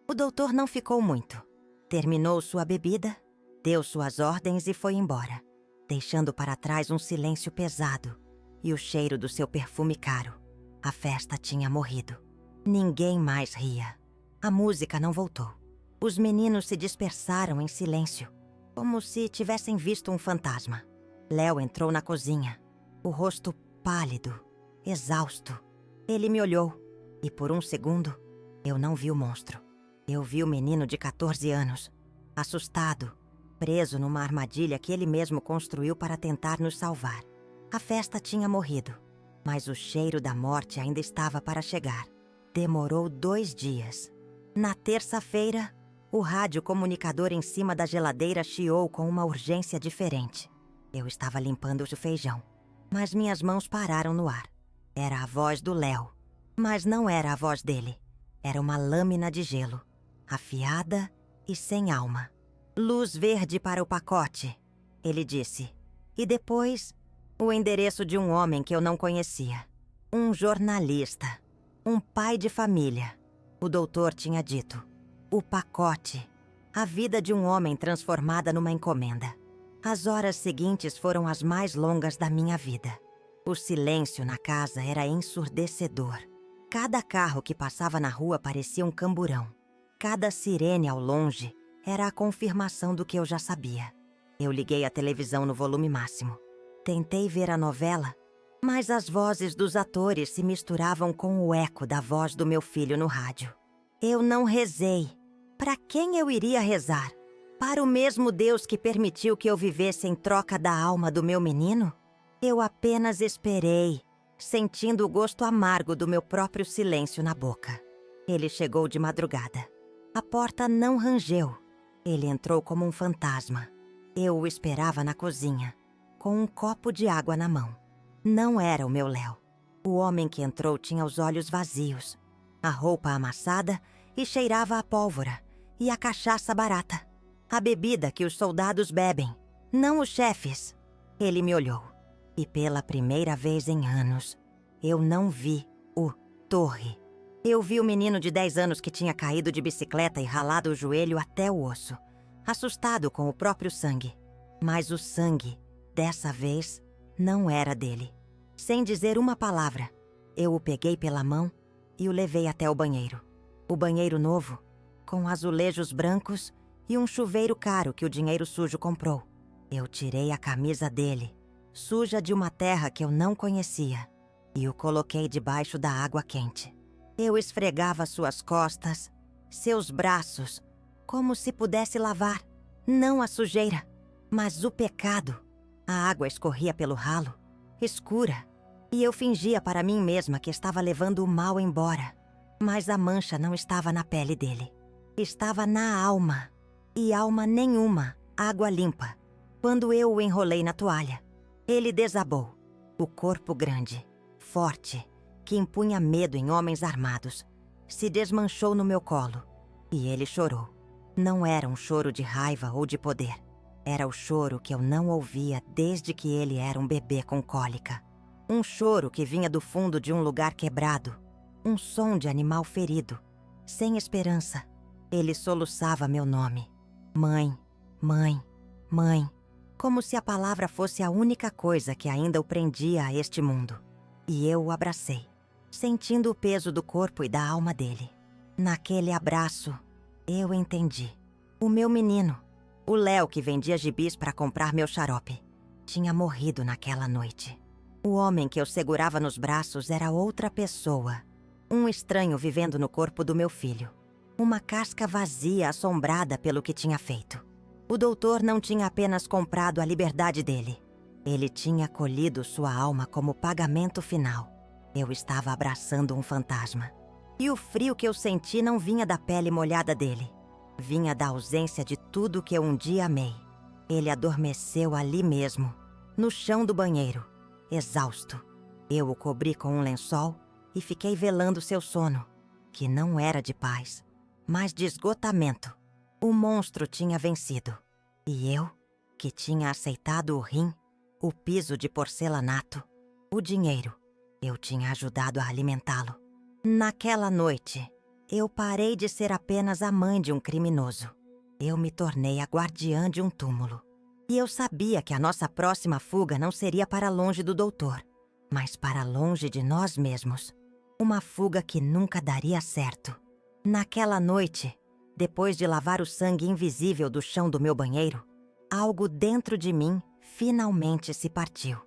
O doutor não ficou muito. Terminou sua bebida, deu suas ordens e foi embora, deixando para trás um silêncio pesado e o cheiro do seu perfume caro. A festa tinha morrido. Ninguém mais ria. A música não voltou. Os meninos se dispersaram em silêncio, como se tivessem visto um fantasma. Léo entrou na cozinha, o rosto pálido, exausto. Ele me olhou e por um segundo eu não vi o monstro. Eu vi o menino de 14 anos, assustado, preso numa armadilha que ele mesmo construiu para tentar nos salvar. A festa tinha morrido, mas o cheiro da morte ainda estava para chegar. Demorou 2 dias. Na terça-feira, o rádio comunicador em cima da geladeira chiou com uma urgência diferente. Eu estava limpando o feijão, mas minhas mãos pararam no ar. Era a voz do Léo, mas não era a voz dele. Era uma lâmina de gelo, afiada e sem alma. Luz verde para o pacote, ele disse. E depois, o endereço de um homem que eu não conhecia. Um jornalista, um pai de família. O doutor tinha dito. O pacote. A vida de um homem transformada numa encomenda. As horas seguintes foram as mais longas da minha vida. O silêncio na casa era ensurdecedor. Cada carro que passava na rua parecia um camburão. Cada sirene ao longe era a confirmação do que eu já sabia. Eu liguei a televisão no volume máximo. Tentei ver a novela, mas as vozes dos atores se misturavam com o eco da voz do meu filho no rádio. Eu não rezei. Para quem eu iria rezar? Para o mesmo Deus que permitiu que eu vivesse em troca da alma do meu menino? Eu apenas esperei, sentindo o gosto amargo do meu próprio silêncio na boca. Ele chegou de madrugada. A porta não rangeu. Ele entrou como um fantasma. Eu o esperava na cozinha, com um copo de água na mão. Não era o meu Léo. O homem que entrou tinha os olhos vazios, a roupa amassada e cheirava a pólvora e a cachaça barata. A bebida que os soldados bebem, não os chefes. Ele me olhou e pela primeira vez em anos, eu não vi o Torre. Eu vi o menino de 10 anos que tinha caído de bicicleta e ralado o joelho até o osso, assustado com o próprio sangue. Mas o sangue, dessa vez, não era dele. Sem dizer uma palavra, eu o peguei pela mão e o levei até o banheiro. O banheiro novo, com azulejos brancos e um chuveiro caro que o dinheiro sujo comprou. Eu tirei a camisa dele, suja de uma terra que eu não conhecia, e o coloquei debaixo da água quente. Eu esfregava suas costas, seus braços, como se pudesse lavar, não a sujeira, mas o pecado. A água escorria pelo ralo, escura, e eu fingia para mim mesma que estava levando o mal embora. Mas a mancha não estava na pele dele, estava na alma, e alma nenhuma, água limpa. Quando eu o enrolei na toalha, ele desabou, o corpo grande, forte, que impunha medo em homens armados, se desmanchou no meu colo, e ele chorou. Não era um choro de raiva ou de poder. Era o choro que eu não ouvia desde que ele era um bebê com cólica. Um choro que vinha do fundo de um lugar quebrado. Um som de animal ferido, sem esperança. Ele soluçava meu nome. Mãe, mãe, mãe. Como se a palavra fosse a única coisa que ainda o prendia a este mundo. E eu o abracei, sentindo o peso do corpo e da alma dele. Naquele abraço, eu entendi. O meu menino, o Léo que vendia gibis para comprar meu xarope, tinha morrido naquela noite. O homem que eu segurava nos braços era outra pessoa. Um estranho vivendo no corpo do meu filho. Uma casca vazia assombrada pelo que tinha feito. O doutor não tinha apenas comprado a liberdade dele. Ele tinha colhido sua alma como pagamento final. Eu estava abraçando um fantasma. E o frio que eu senti não vinha da pele molhada dele. Vinha da ausência de tudo que eu um dia amei. Ele adormeceu ali mesmo, no chão do banheiro, exausto. Eu o cobri com um lençol e fiquei velando seu sono, que não era de paz, mas de esgotamento. O monstro tinha vencido. E eu, que tinha aceitado o rim, o piso de porcelanato, o dinheiro, eu tinha ajudado a alimentá-lo. Naquela noite, eu parei de ser apenas a mãe de um criminoso. Eu me tornei a guardiã de um túmulo. E eu sabia que a nossa próxima fuga não seria para longe do doutor, mas para longe de nós mesmos. Uma fuga que nunca daria certo. Naquela noite, depois de lavar o sangue invisível do chão do meu banheiro, algo dentro de mim finalmente se partiu.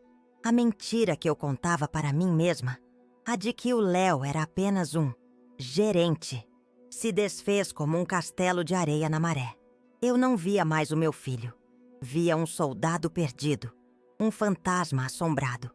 A mentira que eu contava para mim mesma, a de que o Léo era apenas um gerente, se desfez como um castelo de areia na maré. Eu não via mais o meu filho. Via um soldado perdido, um fantasma assombrado.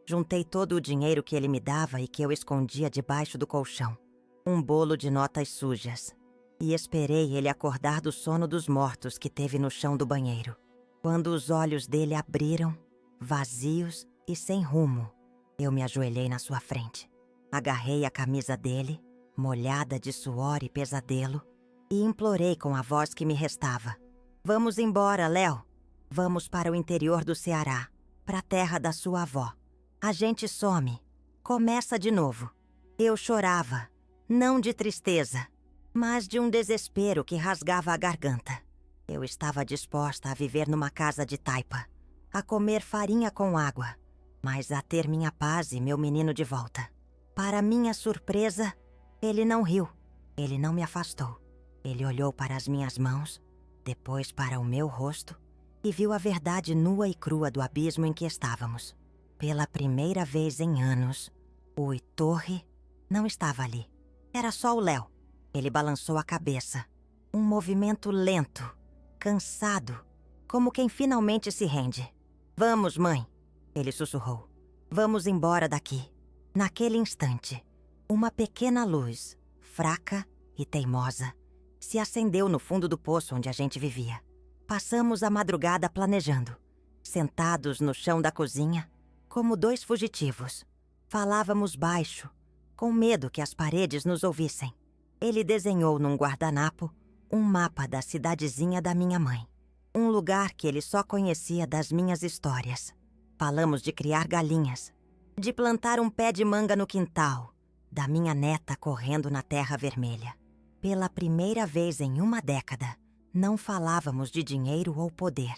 Juntei todo o dinheiro que ele me dava e que eu escondia debaixo do colchão. Um bolo de notas sujas. E esperei ele acordar do sono dos mortos que teve no chão do banheiro. Quando os olhos dele abriram, vazios e sem rumo, eu me ajoelhei na sua frente. Agarrei a camisa dele, molhada de suor e pesadelo, e implorei com a voz que me restava. Vamos embora, Léo. Vamos para o interior do Ceará, para a terra da sua avó. A gente some. Começa de novo. Eu chorava, não de tristeza, mas de um desespero que rasgava a garganta. Eu estava disposta a viver numa casa de taipa, a comer farinha com água, mas a ter minha paz e meu menino de volta. Para minha surpresa, ele não riu, ele não me afastou. Ele olhou para as minhas mãos, depois para o meu rosto, e viu a verdade nua e crua do abismo em que estávamos. Pela primeira vez em anos, o Torre não estava ali. Era só o Léo. Ele balançou a cabeça. Um movimento lento, cansado, como quem finalmente se rende. Vamos, mãe, ele sussurrou. Vamos embora daqui. Naquele instante, uma pequena luz, fraca e teimosa, se acendeu no fundo do poço onde a gente vivia. Passamos a madrugada planejando, sentados no chão da cozinha, como dois fugitivos. Falávamos baixo, com medo que as paredes nos ouvissem. Ele desenhou num guardanapo um mapa da cidadezinha da minha mãe. Um lugar que ele só conhecia das minhas histórias. Falamos de criar galinhas, de plantar um pé de manga no quintal, da minha neta correndo na terra vermelha. Pela primeira vez em uma década, não falávamos de dinheiro ou poder.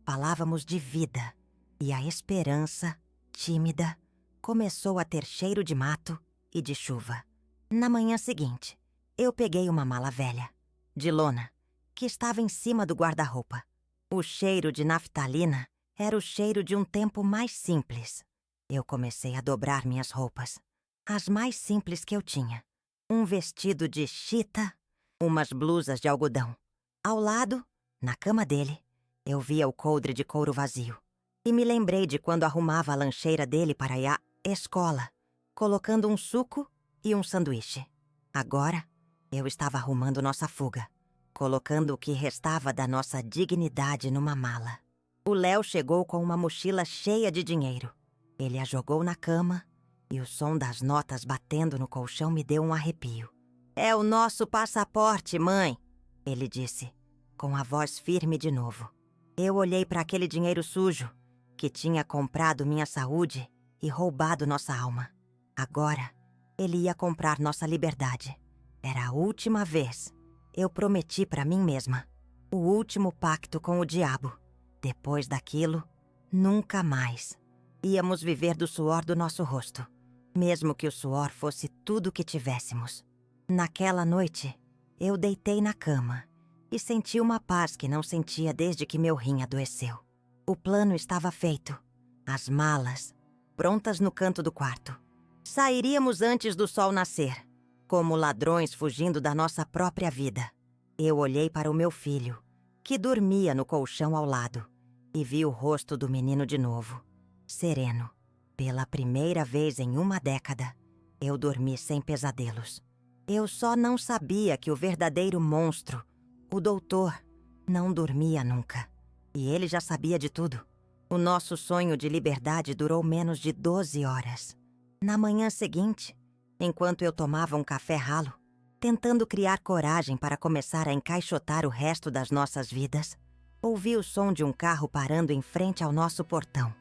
Falávamos de vida. E a esperança, tímida, começou a ter cheiro de mato e de chuva. Na manhã seguinte, eu peguei uma mala velha, de lona, que estava em cima do guarda-roupa. O cheiro de naftalina era o cheiro de um tempo mais simples. Eu comecei a dobrar minhas roupas, as mais simples que eu tinha. Um vestido de chita, umas blusas de algodão. Ao lado, na cama dele, eu via o coldre de couro vazio. E me lembrei de quando arrumava a lancheira dele para ir à escola, colocando um suco e um sanduíche. Agora, eu estava arrumando nossa fuga, colocando o que restava da nossa dignidade numa mala. O Léo chegou com uma mochila cheia de dinheiro. Ele a jogou na cama e o som das notas batendo no colchão me deu um arrepio. "É o nosso passaporte, mãe", ele disse, com a voz firme de novo. Eu olhei para aquele dinheiro sujo, que tinha comprado minha saúde e roubado nossa alma. Agora, ele ia comprar nossa liberdade. Era a última vez. Eu prometi para mim mesma. O último pacto com o diabo. Depois daquilo, nunca mais. Íamos viver do suor do nosso rosto, mesmo que o suor fosse tudo que tivéssemos. Naquela noite, eu deitei na cama e senti uma paz que não sentia desde que meu rim adoeceu. O plano estava feito. As malas, prontas no canto do quarto. Sairíamos antes do sol nascer, como ladrões fugindo da nossa própria vida. Eu olhei para o meu filho, que dormia no colchão ao lado, e vi o rosto do menino de novo, sereno. Pela primeira vez em uma década, eu dormi sem pesadelos. Eu só não sabia que o verdadeiro monstro, o doutor, não dormia nunca. E ele já sabia de tudo. O nosso sonho de liberdade durou menos de 12 horas. Na manhã seguinte, enquanto eu tomava um café ralo, tentando criar coragem para começar a encaixotar o resto das nossas vidas, ouvi o som de um carro parando em frente ao nosso portão.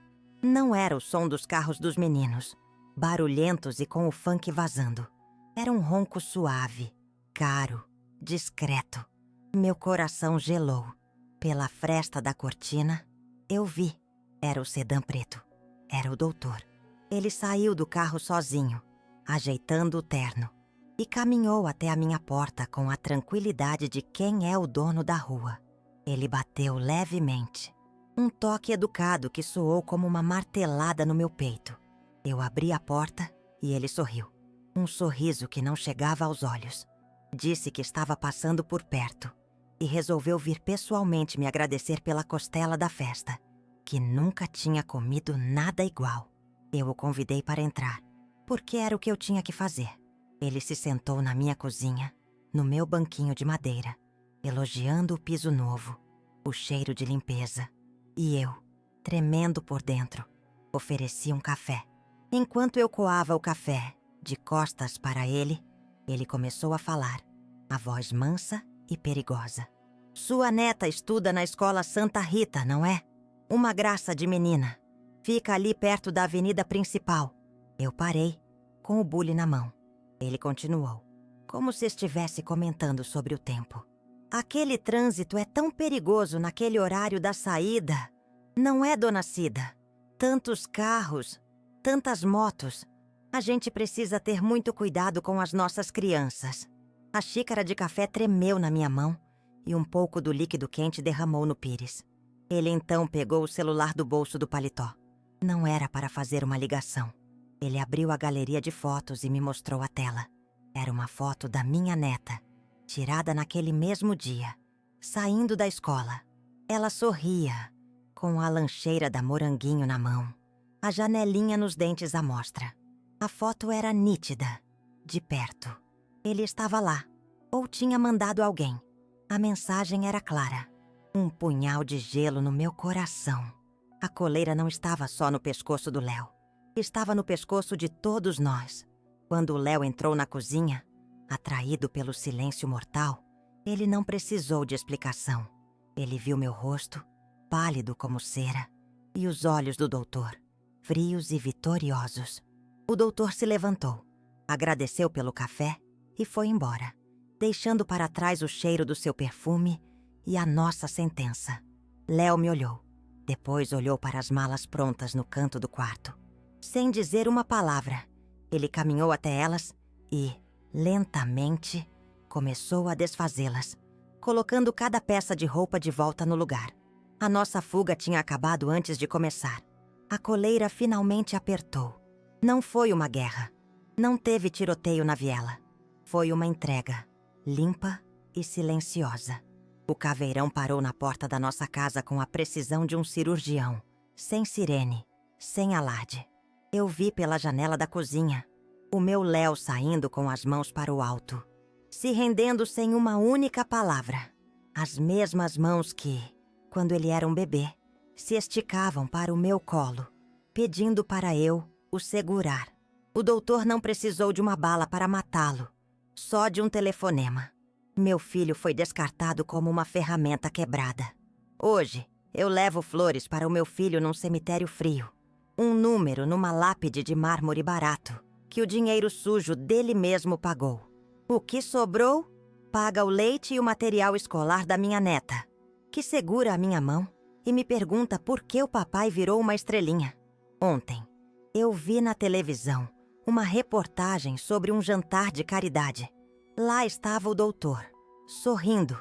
Não era o som dos carros dos meninos, barulhentos e com o funk vazando. Era um ronco suave, caro, discreto. Meu coração gelou. Pela fresta da cortina, eu vi. Era o sedã preto. Era o doutor. Ele saiu do carro sozinho, ajeitando o terno, e caminhou até a minha porta com a tranquilidade de quem é o dono da rua. Ele bateu levemente. Um toque educado que soou como uma martelada no meu peito. Eu abri a porta e ele sorriu. Um sorriso que não chegava aos olhos. Disse que estava passando por perto e resolveu vir pessoalmente me agradecer pela costela da festa, que nunca tinha comido nada igual. Eu o convidei para entrar, porque era o que eu tinha que fazer. Ele se sentou na minha cozinha, no meu banquinho de madeira, elogiando o piso novo, o cheiro de limpeza. E eu, tremendo por dentro, ofereci um café. Enquanto eu coava o café, de costas para ele, ele começou a falar, a voz mansa e perigosa. "Sua neta estuda na escola Santa Rita, não é? Uma graça de menina. Fica ali perto da avenida principal." Eu parei, com o bule na mão. Ele continuou, como se estivesse comentando sobre o tempo. "Aquele trânsito é tão perigoso naquele horário da saída. Não é, dona Cida? Tantos carros, tantas motos. A gente precisa ter muito cuidado com as nossas crianças." A xícara de café tremeu na minha mão e um pouco do líquido quente derramou no pires. Ele então pegou o celular do bolso do paletó. Não era para fazer uma ligação. Ele abriu a galeria de fotos e me mostrou a tela. Era uma foto da minha neta, tirada naquele mesmo dia, saindo da escola. Ela sorria, com a lancheira da Moranguinho na mão, a janelinha nos dentes à mostra. A foto era nítida, de perto. Ele estava lá, ou tinha mandado alguém. A mensagem era clara. Um punhal de gelo no meu coração. A coleira não estava só no pescoço do Léo. Estava no pescoço de todos nós. Quando o Léo entrou na cozinha, atraído pelo silêncio mortal, ele não precisou de explicação. Ele viu meu rosto, pálido como cera, e os olhos do doutor, frios e vitoriosos. O doutor se levantou, agradeceu pelo café e foi embora, deixando para trás o cheiro do seu perfume e a nossa sentença. Léo me olhou. Depois olhou para as malas prontas no canto do quarto. Sem dizer uma palavra, ele caminhou até elas e, lentamente, começou a desfazê-las, colocando cada peça de roupa de volta no lugar. A nossa fuga tinha acabado antes de começar. A coleira finalmente apertou. Não foi uma guerra. Não teve tiroteio na viela. Foi uma entrega, limpa e silenciosa. O caveirão parou na porta da nossa casa com a precisão de um cirurgião, sem sirene, sem alarde. Eu vi pela janela da cozinha o meu Léo saindo com as mãos para o alto, se rendendo sem uma única palavra. As mesmas mãos que, quando ele era um bebê, se esticavam para o meu colo, pedindo para eu o segurar. O doutor não precisou de uma bala para matá-lo, só de um telefonema. Meu filho foi descartado como uma ferramenta quebrada. Hoje, eu levo flores para o meu filho num cemitério frio. Um número numa lápide de mármore barato, que o dinheiro sujo dele mesmo pagou. O que sobrou, paga o leite e o material escolar da minha neta, que segura a minha mão e me pergunta por que o papai virou uma estrelinha. Ontem, eu vi na televisão uma reportagem sobre um jantar de caridade. Lá estava o doutor, sorrindo,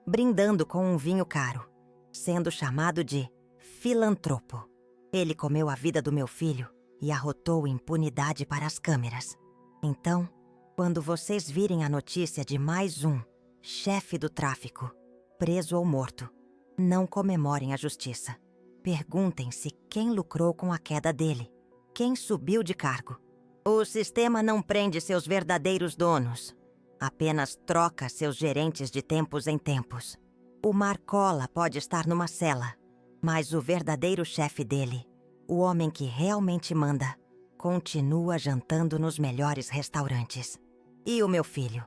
brindando com um vinho caro, sendo chamado de filantropo. Ele comeu a vida do meu filho e arrotou impunidade para as câmeras. Então, quando vocês virem a notícia de mais um chefe do tráfico, preso ou morto, não comemorem a justiça. Perguntem-se quem lucrou com a queda dele, quem subiu de cargo. O sistema não prende seus verdadeiros donos. Apenas troca seus gerentes de tempos em tempos. O Marcola pode estar numa cela, mas o verdadeiro chefe dele, o homem que realmente manda, continua jantando nos melhores restaurantes. E o meu filho?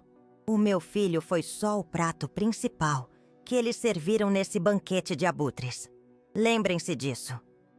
O meu filho foi só o prato principal que eles serviram nesse banquete de abutres. Lembrem-se disso.